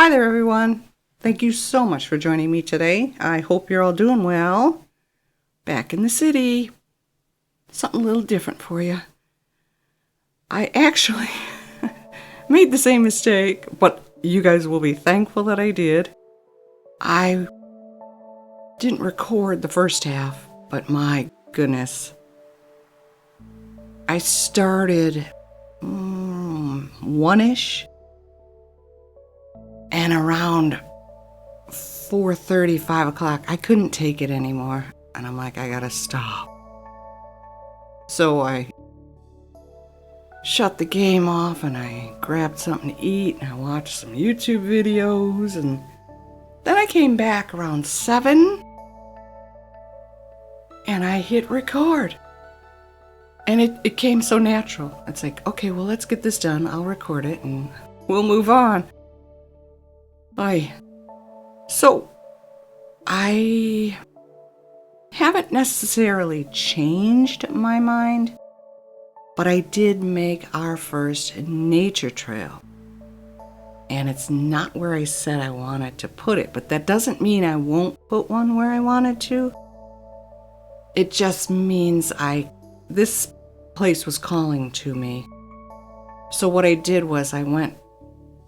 Hi there, everyone. Thank you so much for joining me today. I hope you're all doing well. Back in the city. Something a little different for you. I actually made the same mistake, but you guys will be thankful that I did. I didn't record the first half, but my goodness. I started 1-ish, and around 4:30, 5 o'clock, I couldn't take it anymore. And I'm like, I gotta stop. So I shut the game off and I grabbed something to eat and I watched some YouTube videos, and then I came back around 7 and I hit record. And it came so natural. It's like, okay, well, let's get this done. I'll record it and we'll move on. So I haven't necessarily changed my mind, but I did make our first nature trail. And it's not where I said I wanted to put it, but that doesn't mean I won't put one where I wanted to. It just means this place was calling to me. So what I did was I went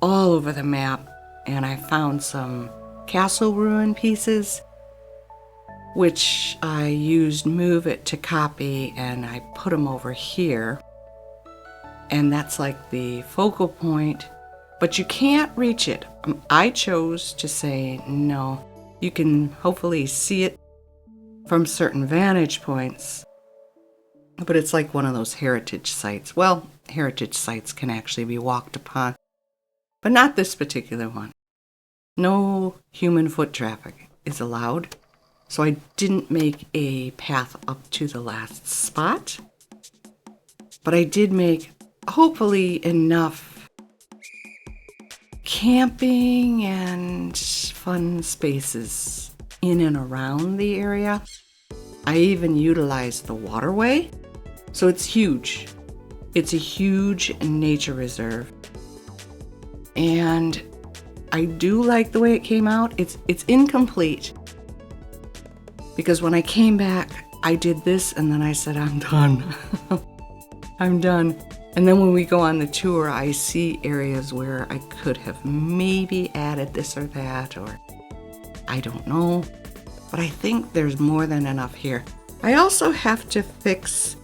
all over the map and I found some castle ruin pieces, which I used Move It to copy, and I put them over here. And that's like the focal point, but you can't reach it. I chose to say no. You can hopefully see it from certain vantage points, but it's like one of those heritage sites. Well, heritage sites can actually be walked upon, but not this particular one. No human foot traffic is allowed, so I didn't make a path up to the last spot, but I did make hopefully enough camping and fun spaces in and around the area. I even utilized the waterway, so it's huge. It's a huge nature reserve, and I do like the way it came out. It's incomplete, because when I came back, I did this and then I said, I'm done. I'm done. And then when we go on the tour, I see areas where I could have maybe added this or that, or I don't know. But I think there's more than enough here. I also have to fix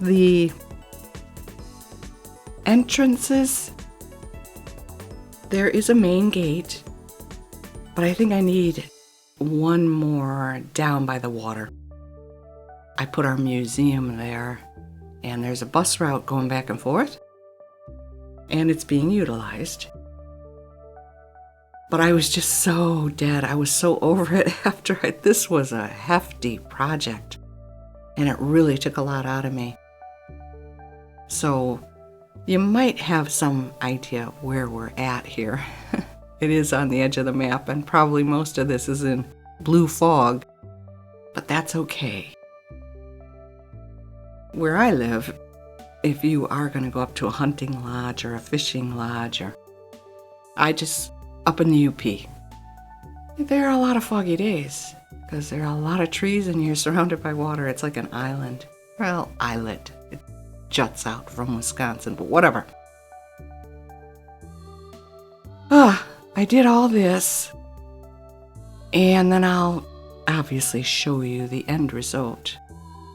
the entrances. There is a main gate, but I think I need one more down by the water. I put our museum there, and there's a bus route going back and forth, and it's being utilized. But I was just so dead. I was so over it after this was a hefty project, and it really took a lot out of me. So you might have some idea where we're at here. It is on the edge of the map, and probably most of this is in blue fog, but that's okay. Where I live, if you are going to go up to a hunting lodge or a fishing lodge, up in the UP, there are a lot of foggy days because there are a lot of trees and you're surrounded by water. It's like an island. Well, islet. It juts out from Wisconsin, but whatever. I did all this, and then I'll obviously show you the end result.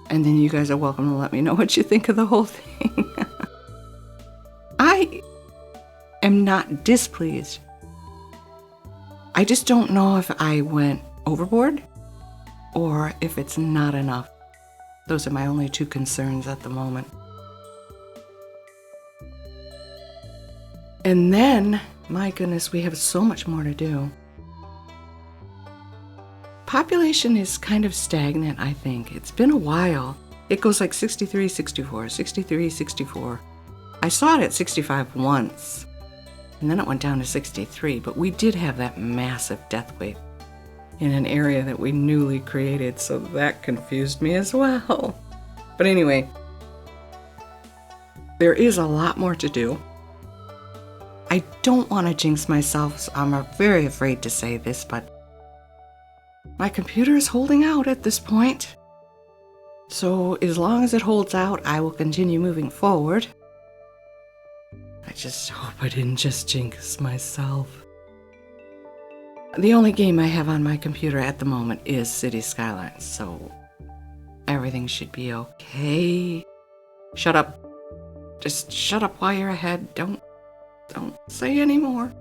And then you guys are welcome to let me know what you think of the whole thing. I am not displeased. I just don't know if I went overboard or if it's not enough. Those are my only two concerns at the moment. And then, my goodness, we have so much more to do. Population is kind of stagnant, I think. It's been a while. It goes like 63, 64, 63, 64. I saw it at 65 once, and then it went down to 63, but we did have that massive death wave in an area that we newly created, so that confused me as well. But anyway, there is a lot more to do. I don't want to jinx myself, so I'm very afraid to say this, but my computer is holding out at this point. So as long as it holds out, I will continue moving forward. I just hope I didn't just jinx myself. The only game I have on my computer at the moment is City Skylines, so everything should be okay. Shut up. Just shut up while you're ahead. Don't say any more.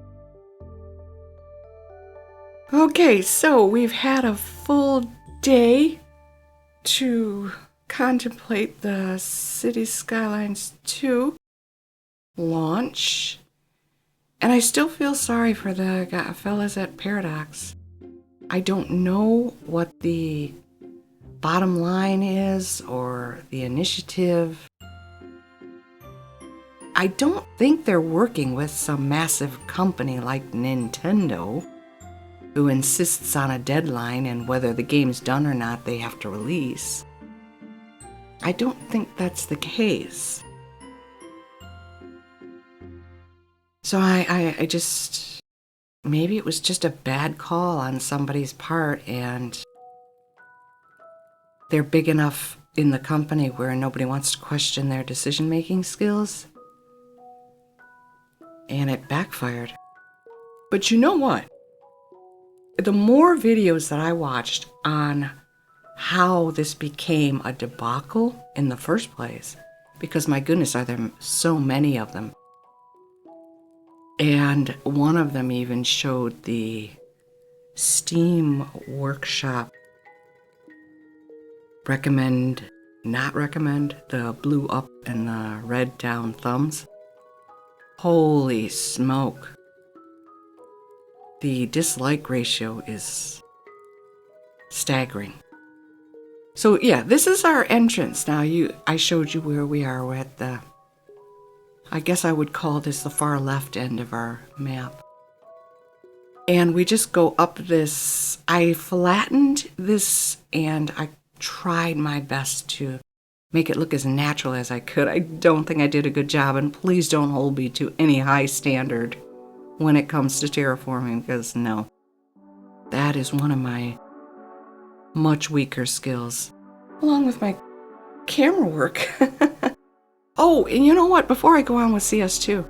Okay, so we've had a full day to contemplate the City Skylines 2 launch. And I still feel sorry for the fellas at Paradox. I don't know what the bottom line is or the initiative. I don't think they're working with some massive company like Nintendo, who insists on a deadline and whether the game's done or not, they have to release. I don't think that's the case. So I just, maybe it was just a bad call on somebody's part, and they're big enough in the company where nobody wants to question their decision-making skills. And it backfired. But you know what? The more videos that I watched on how this became a debacle in the first place, because my goodness, are there so many of them. And one of them even showed the Steam workshop recommend, not recommend, the blue up and the red down thumbs. Holy smoke. The dislike ratio is staggering. So yeah, this is our entrance. Now I showed you where we are. We're at the, I guess I would call this the far left end of our map. And we just go up this, I flattened this and I tried my best to make it look as natural as I could. I don't think I did a good job, and please don't hold me to any high standard when it comes to terraforming, because no, that is one of my much weaker skills, along with my camera work. Oh, and you know what? Before I go on with CS2,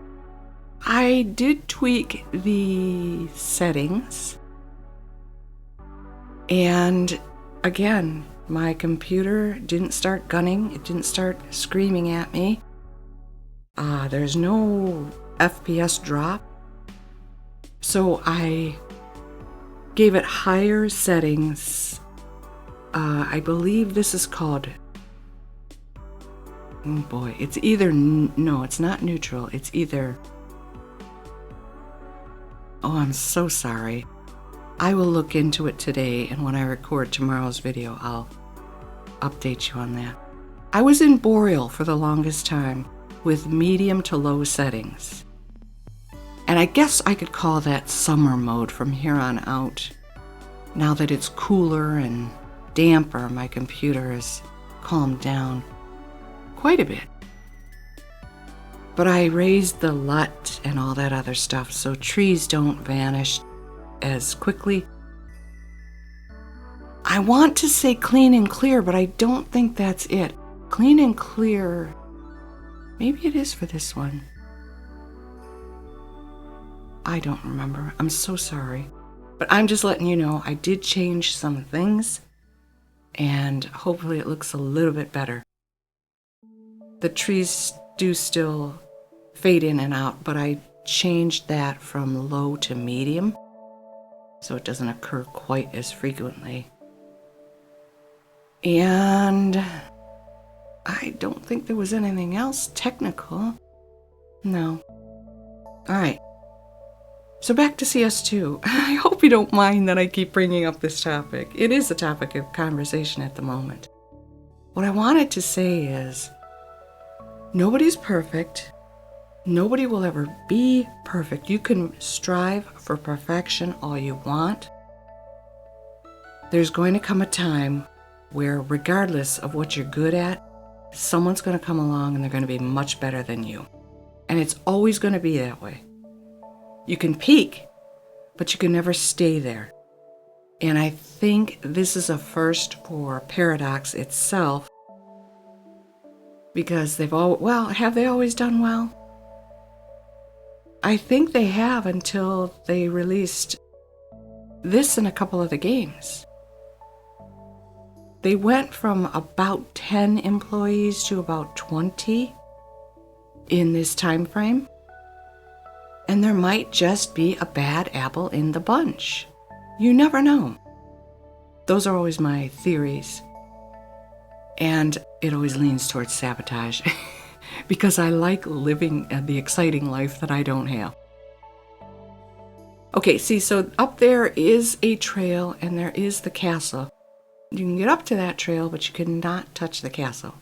I did tweak the settings, and again, my computer didn't start gunning. It didn't start screaming at me. There's no FPS drop. So I gave it higher settings. I believe this is called, oh boy, it's either, no, it's not neutral. It's either, oh, I'm so sorry. I will look into it today, and when I record tomorrow's video, I'll update you on that. I was in Boreal for the longest time with medium to low settings. And I guess I could call that summer mode from here on out. Now that it's cooler and damper, my computer has calmed down quite a bit. But I raised the LUT and all that other stuff so trees don't vanish as quickly. I want to say clean and clear, but I don't think that's it. Clean and clear, maybe it is for this one. I don't remember. I'm so sorry. But I'm just letting you know I did change some things, and hopefully it looks a little bit better. The trees do still fade in and out, but I changed that from low to medium, so it doesn't occur quite as frequently. And I don't think there was anything else technical. No. All right. So back to CS2. I hope you don't mind that I keep bringing up this topic. It is a topic of conversation at the moment. What I wanted to say is, nobody's perfect. Nobody will ever be perfect. You can strive for perfection all you want. There's going to come a time where, regardless of what you're good at, someone's going to come along and they're going to be much better than you. And it's always going to be that way. You can peak, but you can never stay there. And I think this is a first for Paradox itself, because have they always done well? I think they have until they released this in a couple of the games. They went from about 10 employees to about 20 in this time frame. And there might just be a bad apple in the bunch. You never know. Those are always my theories. And it always leans towards sabotage because I like living the exciting life that I don't have. Okay, see, so up there is a trail and there is the castle. You can get up to that trail, but you cannot touch the castle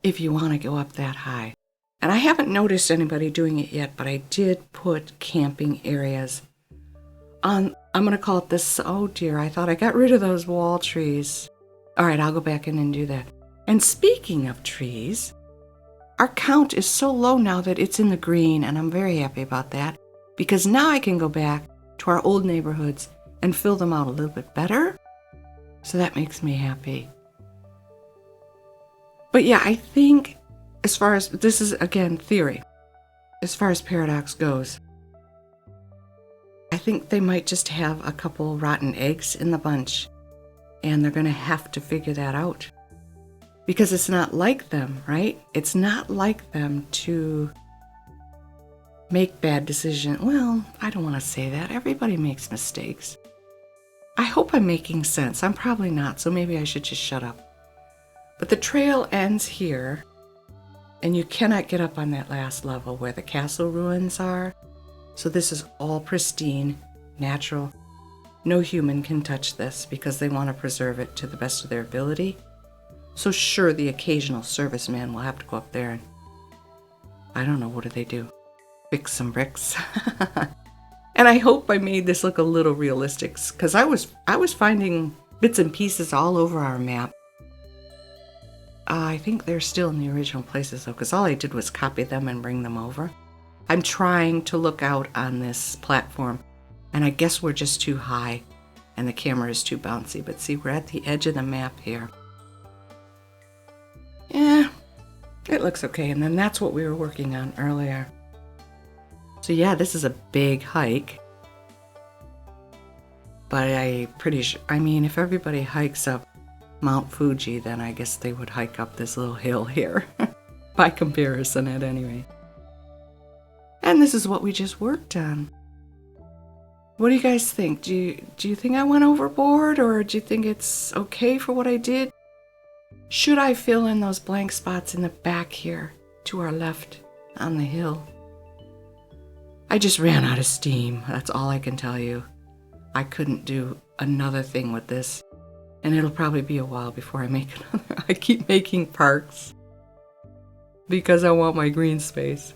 if you want to go up that high. And I haven't noticed anybody doing it yet, but I did put camping areas on. I'm going to call it this. Oh dear, I thought I got rid of those wall trees. All right, I'll go back in and do that. And speaking of trees, our count is so low now that it's in the green, and I'm very happy about that because now I can go back to our old neighborhoods and fill them out a little bit better. So that makes me happy. But yeah, I think as far as, this is again theory, as far as Paradox goes, I think they might just have a couple rotten eggs in the bunch, and they're going to have to figure that out. Because it's not like them, right? It's not like them to make bad decisions. Well, I don't want to say that. Everybody makes mistakes. I hope I'm making sense. I'm probably not, so maybe I should just shut up. But the trail ends here, and you cannot get up on that last level where the castle ruins are. So this is all pristine, natural. No human can touch this because they want to preserve it to the best of their ability. So sure, the occasional serviceman will have to go up there and, I don't know, what do they do? Fix some bricks. And I hope I made this look a little realistic, because I was finding bits and pieces all over our map. I think they're still in the original places though, because all I did was copy them and bring them over. I'm trying to look out on this platform, and I guess we're just too high and the camera is too bouncy. But see, we're at the edge of the map here. Yeah, it looks okay. And then that's what we were working on earlier. So yeah, this is a big hike. But I mean, if everybody hikes up Mount Fuji, then I guess they would hike up this little hill here. By comparison, at any rate. And this is what we just worked on. What do you guys think? Do you think I went overboard, or do you think it's okay for what I did? Should I fill in those blank spots in the back here to our left on the hill? I just ran out of steam. That's all I can tell you. I couldn't do another thing with this. And it'll probably be a while before I make another. I keep making parks because I want my green space.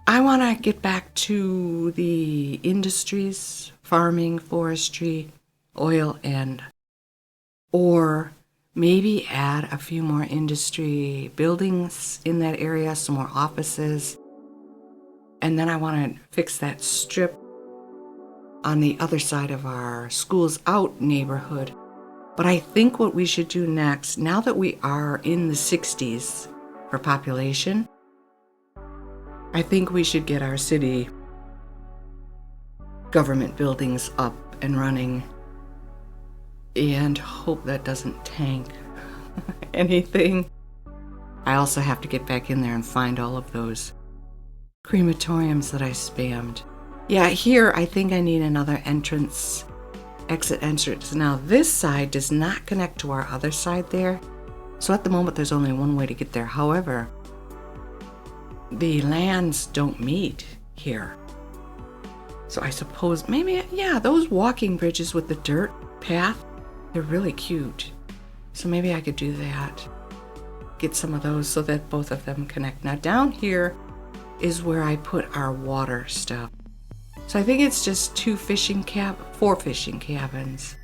I want to get back to the industries, farming, forestry, oil, or maybe add a few more industry buildings in that area, some more offices. And then I want to fix that strip on the other side of our schools out neighborhood. But I think what we should do next, now that we are in the 60s for population, I think we should get our city government buildings up and running and hope that doesn't tank anything. I also have to get back in there and find all of those crematoriums that I spammed. Yeah, here I think I need another exit entrance. Now this side does not connect to our other side there. So at the moment there's only one way to get there. However, the lands don't meet here. So I suppose maybe, yeah, those walking bridges with the dirt path, they're really cute. So maybe I could do that. Get some of those so that both of them connect. Now down here is where I put our water stuff. So I think it's just 4 fishing cabins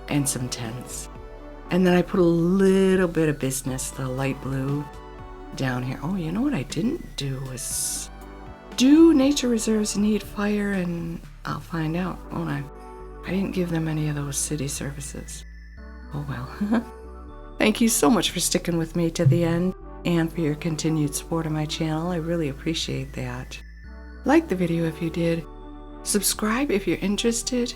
and some tents. And then I put a little bit of business, the light blue, down here. Oh, you know what I didn't do was Do nature reserves need fire? And I'll find out, won't I? I didn't give them any of those city services. Oh well. Thank you so much for sticking with me to the end and for your continued support of my channel. I really appreciate that. Like the video if you did. Subscribe if you're interested.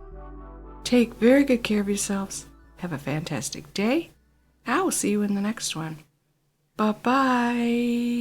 Take very good care of yourselves. Have a fantastic day. I will see you in the next one. Bye-bye.